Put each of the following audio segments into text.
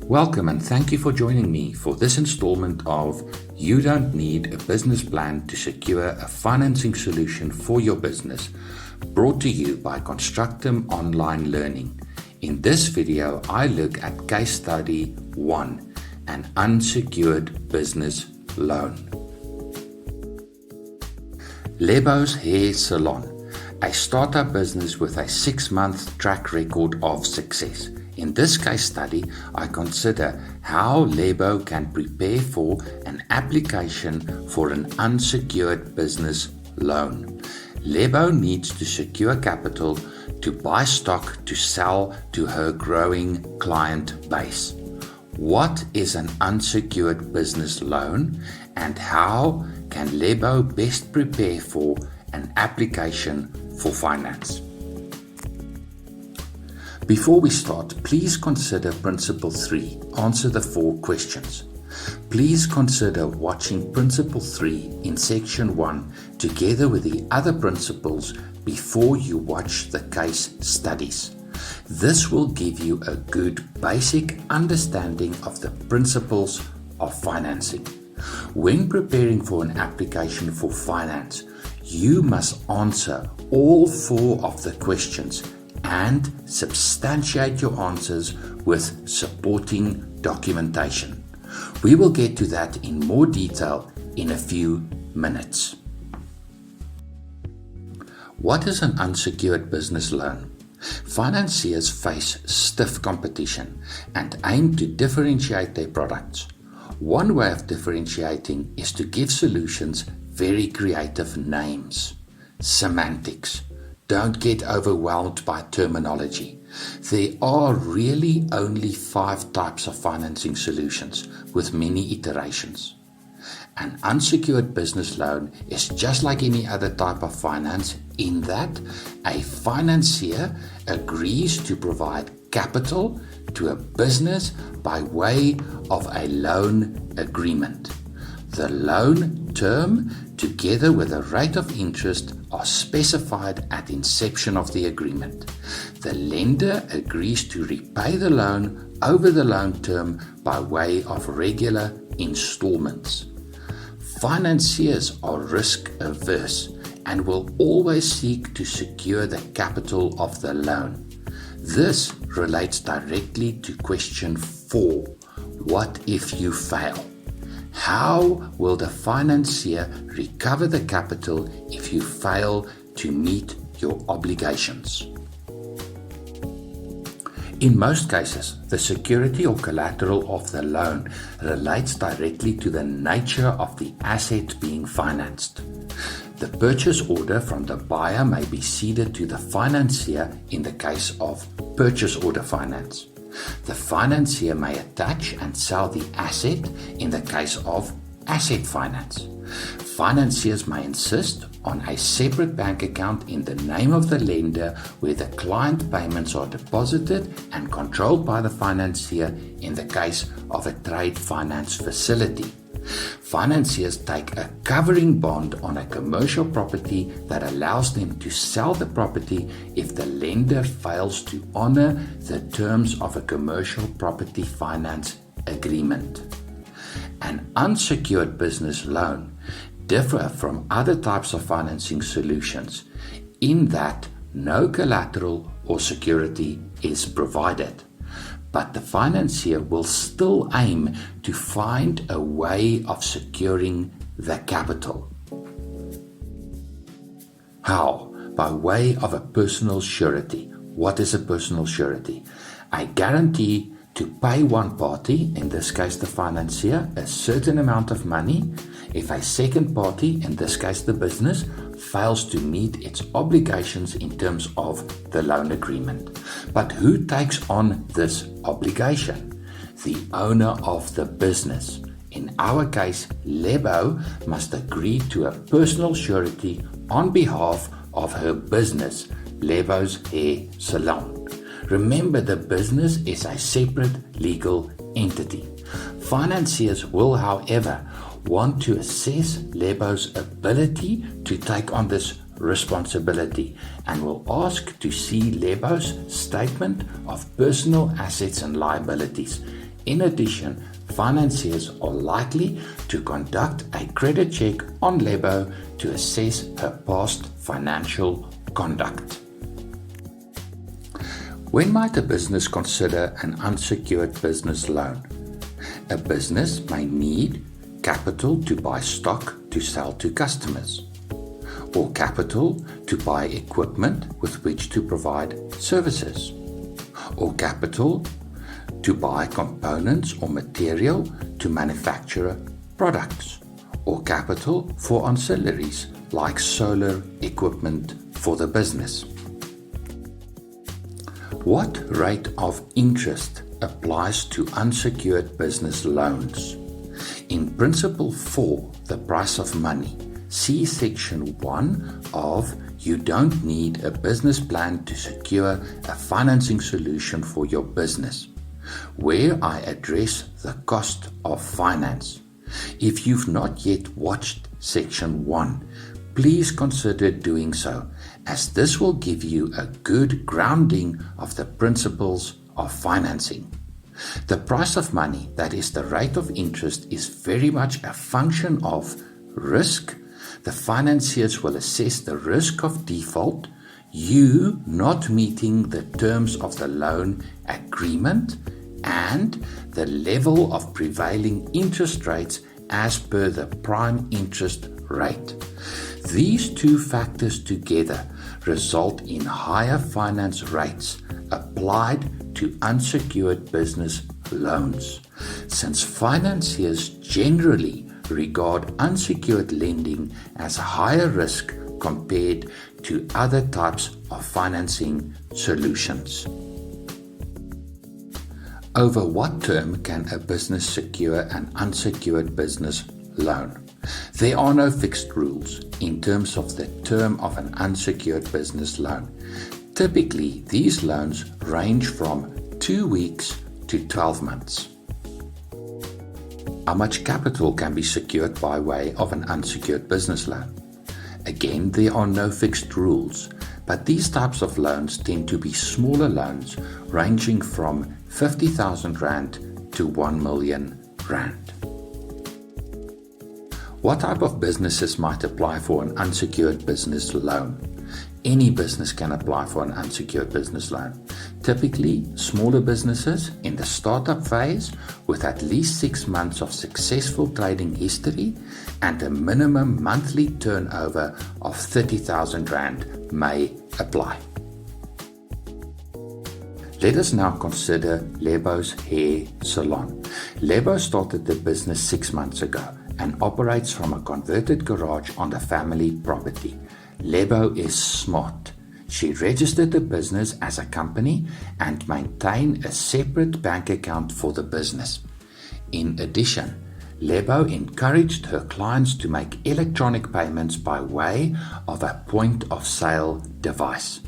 Welcome and thank you for joining me for this installment of You Don't Need a Business Plan to Secure a Financing Solution for Your Business, brought to you by Constructum Online Learning. In this video, I look at case study 1, An Unsecured Business Loan. Lebo's Hair Salon, a startup business with a 6-month track record of success. In this case study, I consider how Lebo can prepare for an application for an unsecured business loan. Lebo needs to secure capital to buy stock to sell to her growing client base. What is an unsecured business loan and how can Lebo best prepare for an application for finance? Before we start, please consider Principle 3. Answer the 4 questions. Please consider watching Principle 3 in Section 1 together with the other principles before you watch the case studies. This will give you a good basic understanding of the principles of financing. When preparing for an application for finance, you must answer all 4 of the questions and substantiate your answers with supporting documentation. We will get to that in more detail in a few minutes. What is an unsecured business loan? Financiers face stiff competition and aim to differentiate their products. One way of differentiating is to give solutions very creative names, semantics. Don't get overwhelmed by terminology. There are really only 5 types of financing solutions with many iterations. An unsecured business loan is just like any other type of finance in that a financier agrees to provide capital to a business by way of a loan agreement. The loan term, together with a rate of interest, are specified at inception of the agreement. The lender agrees to repay the loan over the loan term by way of regular installments. Financiers are risk averse and will always seek to secure the capital of the loan. This relates directly to question 4. What if you fail? How will the financier recover the capital if you fail to meet your obligations? In most cases, the security or collateral of the loan relates directly to the nature of the asset being financed. The purchase order from the buyer may be ceded to the financier in the case of purchase order finance. The financier may attach and sell the asset in the case of asset finance. Financiers may insist on a separate bank account in the name of the lender where the client payments are deposited and controlled by the financier in the case of a trade finance facility. Financiers take a covering bond on a commercial property that allows them to sell the property if the lender fails to honor the terms of a commercial property finance agreement. An unsecured business loan differs from other types of financing solutions in that no collateral or security is provided. But the financier will still aim to find a way of securing the capital. How? By way of a personal surety. What is a personal surety? A guarantee to pay one party, in this case the financier, a certain amount of money if a second party, in this case the business, fails to meet its obligations in terms of the loan agreement. But who takes on this obligation? The owner of the business. In our case, Lebo must agree to a personal surety on behalf of her business, Lebo's Hair Salon. Remember, the business is a separate legal entity. Financiers will, however, want to assess Lebo's ability to take on this responsibility and will ask to see Lebo's statement of personal assets and liabilities. In addition, financiers are likely to conduct a credit check on Lebo to assess her past financial conduct. When might a business consider an unsecured business loan? A business may need capital to buy stock to sell to customers, or capital to buy equipment with which to provide services, or capital to buy components or material to manufacture products, or capital for ancillaries like solar equipment for the business. What rate of interest applies to unsecured business loans? In Principle 4, the price of money, see Section 1 of You Don't Need a Business Plan to Secure a Financing Solution for Your Business, where I address the cost of finance. If you've not yet watched Section 1, please consider doing so, as this will give you a good grounding of the principles of financing. The price of money, that is the rate of interest, is very much a function of risk. The financiers will assess the risk of default, you not meeting the terms of the loan agreement, and the level of prevailing interest rates as per the prime interest rate. These two factors together result in higher finance rates applied to unsecured business loans, since financiers generally regard unsecured lending as higher risk compared to other types of financing solutions. Over what term can a business secure an unsecured business loan? There are no fixed rules in terms of the term of an unsecured business loan. Typically, these loans range from 2 weeks to 12 months. How much capital can be secured by way of an unsecured business loan? Again, there are no fixed rules, but these types of loans tend to be smaller loans ranging from 50,000 Rand to 1 million Rand. What type of businesses might apply for an unsecured business loan? Any business can apply for an unsecured business loan. Typically, smaller businesses in the startup phase with at least 6 months of successful trading history and a minimum monthly turnover of 30,000 Rand may apply. Let us now consider Lebo's hair salon. Lebo started the business 6 months ago and operates from a converted garage on the family property. Lebo is smart. She registered the business as a company and maintained a separate bank account for the business. In addition, Lebo encouraged her clients to make electronic payments by way of a point-of-sale device.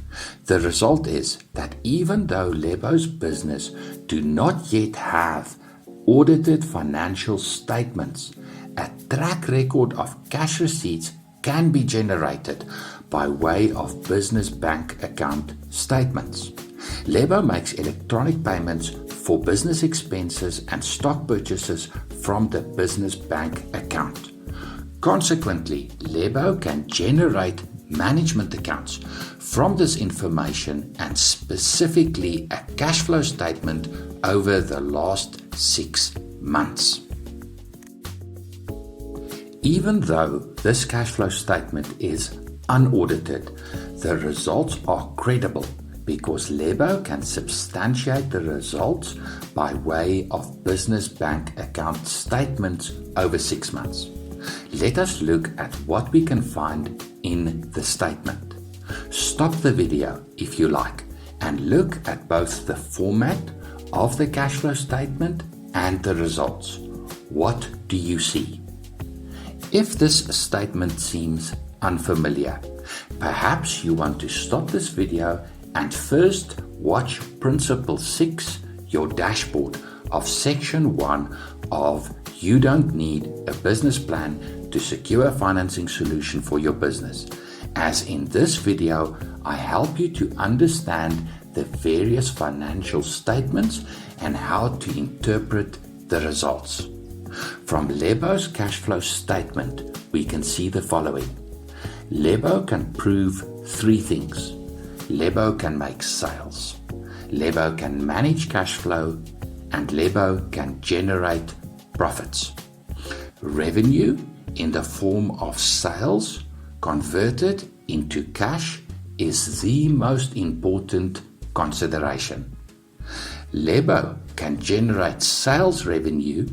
The result is that even though Lebo's business do not yet have audited financial statements, a track record of cash receipts can be generated by way of business bank account statements. Lebo makes electronic payments for business expenses and stock purchases from the business bank account. Consequently, Lebo can generate management accounts from this information and specifically a cash flow statement over the last 6 months. Even though this cash flow statement is unaudited, the results are credible because Lebo can substantiate the results by way of business bank account statements over 6 months. Let us look at what we can find in the statement. Stop the video if you like and look at both the format of the cash flow statement and the results. What do you see? If this statement seems unfamiliar, perhaps you want to stop this video and first watch Principle 6, your dashboard of Section 1 of You Don't Need a Business Plan to Secure a Financing Solution for Your Business. As in this video, I help you to understand the various financial statements and how to interpret the results. From Lebo's cash flow statement, we can see the following. Lebo can prove three things. Lebo can make sales. Lebo can manage cash flow, and Lebo can generate profits. Revenue in the form of sales converted into cash is the most important consideration. Lebo can generate sales revenue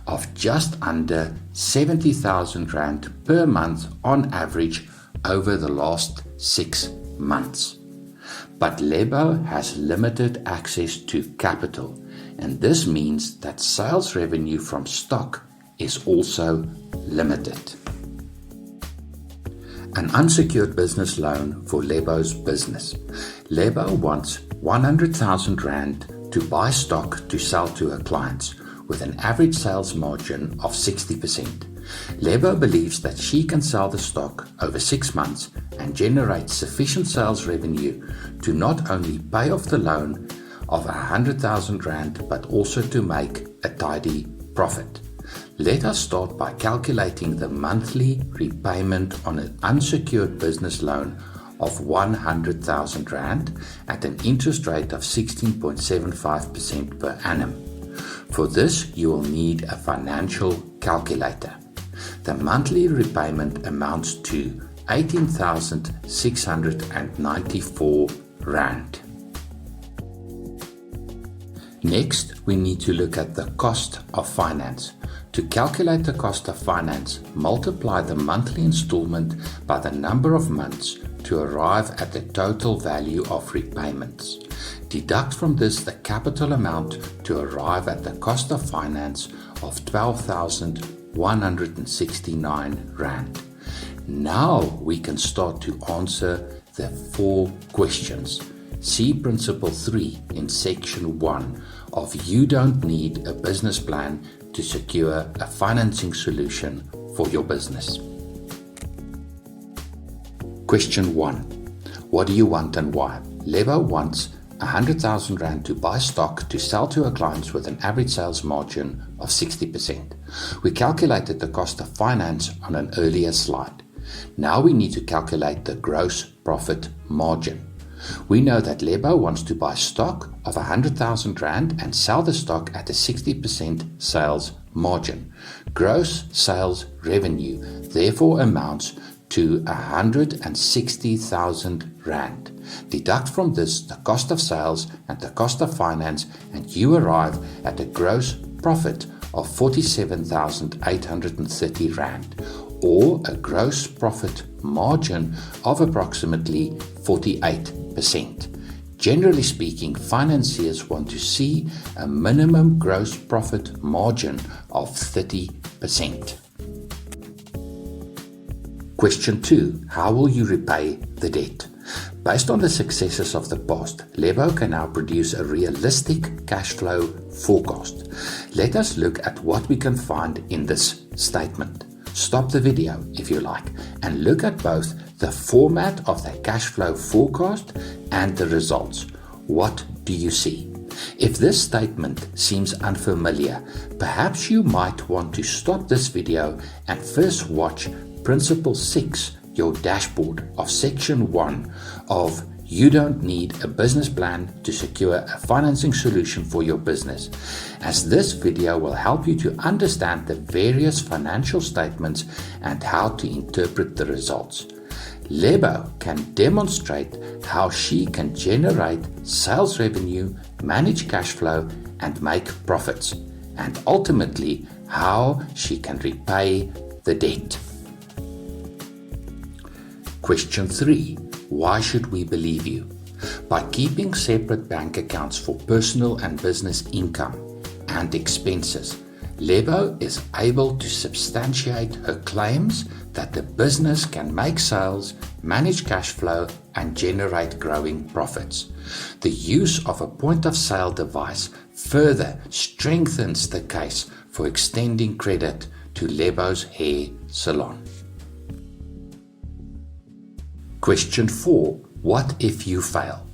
of just under 70,000 Rand per month on average over the last 6 months. But Lebo has limited access to capital, and this means that sales revenue from stock is also limited. An unsecured business loan for Lebo's business. Lebo wants 100,000 Rand to buy stock to sell to her clients with an average sales margin of 60%. Lebo believes that she can sell the stock over 6 months and generate sufficient sales revenue to not only pay off the loan of 100,000 Rand but also to make a tidy profit. Let us start by calculating the monthly repayment on an unsecured business loan of 100,000 Rand at an interest rate of 16.75% per annum. For this, you will need a financial calculator. The monthly repayment amounts to 18,694 Rand. Next, we need to look at the cost of finance. To calculate the cost of finance, multiply the monthly installment by the number of months to arrive at the total value of repayments. Deduct from this the capital amount to arrive at the cost of finance of 12,169 Rand. Now we can start to answer the 4 questions. See Principle 3 in Section 1 of You Don't Need a Business Plan to Secure a Financing Solution for Your Business. Question 1. What do you want and why? Lebo wants 100,000 Rand to buy stock to sell to her clients with an average sales margin of 60%. We calculated the cost of finance on an earlier slide. Now we need to calculate the gross profit margin. We know that Lebo wants to buy stock of 100,000 Rand and sell the stock at a 60% sales margin. Gross sales revenue therefore amounts to 160,000 Rand. Deduct from this the cost of sales and the cost of finance, and you arrive at a gross profit of 47,830 Rand, or a gross profit margin of approximately 48%. Generally speaking, financiers want to see a minimum gross profit margin of 30%. Question 2. How will you repay the debt? Based on the successes of the past, Lebo can now produce a realistic cash flow forecast. Let us look at what we can find in this statement. Stop the video if you like and look at both the format of the cash flow forecast and the results. What do you see? If this statement seems unfamiliar, perhaps you might want to stop this video and first watch Principle 6, your dashboard of Section 1 of You Don't Need a Business Plan to Secure a Financing Solution for Your Business, as this video will help you to understand the various financial statements and how to interpret the results. Lebo can demonstrate how she can generate sales revenue, manage cash flow, and make profits, and ultimately how she can repay the debt. Question 3. Why should we believe you? By keeping separate bank accounts for personal and business income and expenses, Lebo is able to substantiate her claims that the business can make sales, manage cash flow, and generate growing profits. The use of a point-of-sale device further strengthens the case for extending credit to Lebo's hair salon. Question 4. What if you fail?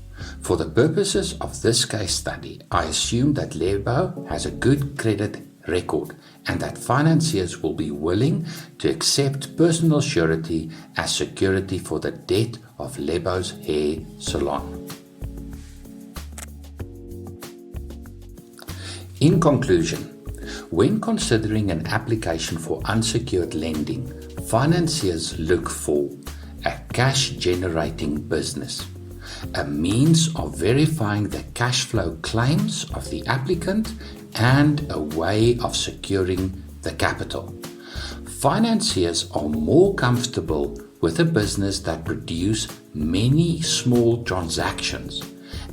For the purposes of this case study, I assume that Lebo has a good credit record and that financiers will be willing to accept personal surety as security for the debt of Lebo's hair salon. In conclusion, when considering an application for unsecured lending, financiers look for a cash-generating business, a means of verifying the cash flow claims of the applicant, and a way of securing the capital. Financiers are more comfortable with a business that produces many small transactions,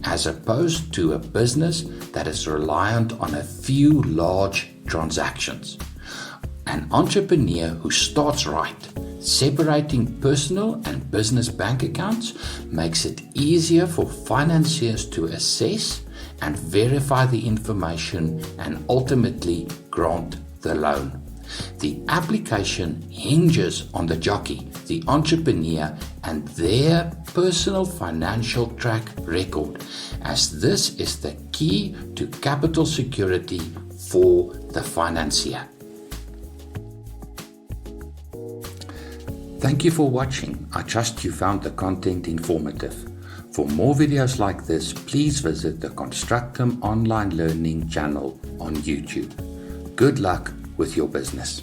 as opposed to a business that is reliant on a few large transactions. An entrepreneur who starts right, separating personal and business bank accounts, makes it easier for financiers to assess and verify the information and ultimately grant the loan. The application hinges on the jockey, the entrepreneur, and their personal financial track record, as this is the key to capital security for the financier. Thank you for watching. I trust you found the content informative. For more videos like this, please visit the Constructum online learning channel on YouTube. Good luck with your business.